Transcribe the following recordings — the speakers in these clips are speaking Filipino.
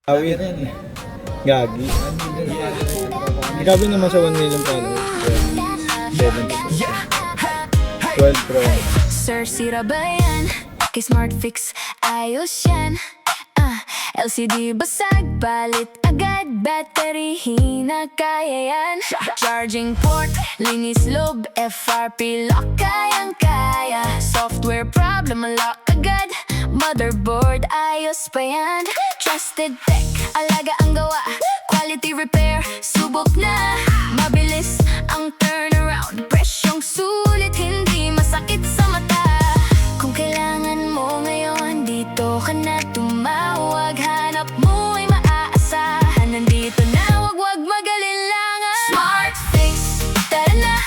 Awit. Gagi. Grabe naman sa 1 million followers. 12 Pro. Sir, sira ba yan? Kay Smart Fix, ayos yan. LCD basag, balit agad. Battery, hina, kaya yan. Charging port, linis loob. FRP lock, kayang-kaya. Software problem, lock agad. Motherboard, ayos pa yan. Trusted tech, alaga ang gawa. Quality repair, subok na. Mabilis ang turnaround. Presyong sulit, hindi masakit sa mata. Kung kailangan mo ngayon, dito ka na tumawag. Hanap mo ay maaasahan. Nandito na, wag mag-alilangan. Smart Fix, tara na.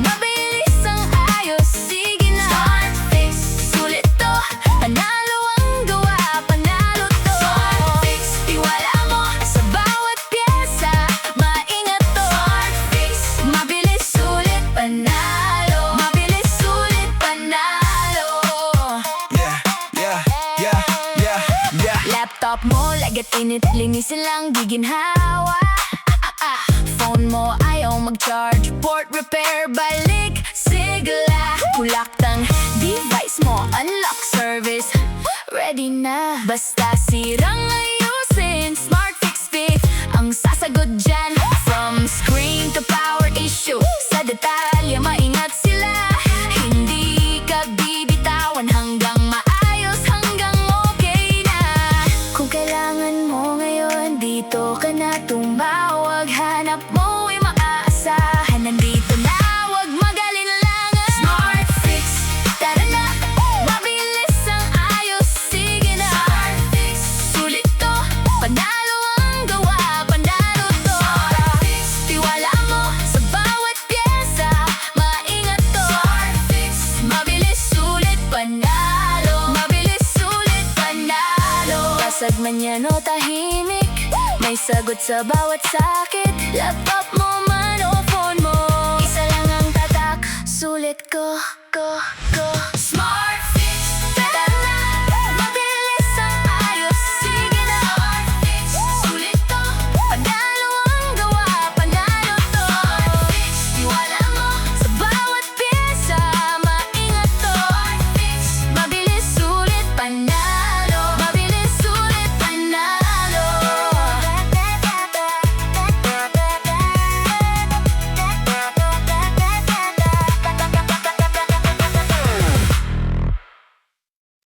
Mabilis ang ayos, sige na. Smart Fix, sulit to. Panalo ang gawa, panalo to. Smart Fix, tiwala mo sa bawat pyesa. Maingat to. Smart Fix, mabilis, sulit, panalo. Mabilis, sulit, panalo. Laptop mo, lagat init, linisin lang, di ginhawa. Phone mo, ayaw mag-charge, port repair, balik, sigla. Pulaktang device mo, unlock service, ready na. Basta sirang ayusin, Smart Fix Fix ang sasagot dyan. From screen to power issue, sa detalye maingat sila. Hindi ka bibitawan hanggang maayos, hanggang okay na. Kung kailangan mo ngayon, dito ka na tumawag. Hanap mo ay maaasahan. Nandito na, wag mag-alinlangan. Smart Fix, tara na. Mabilis ang ayos, sige na. Smart Fix, sulit to. Panalo ang gawa, panalo to. Smart Fix, tiwala mo sa bawat pyesa. Maingat to. Smart Fix, mabilis, sulit, panalo. Mabilis, sulit, panalo. Basag man yan o tahimik, may sagot sa bawat sakit. Laptop mo man o phone mo, isa lang ang tatak, sulit ko. Smart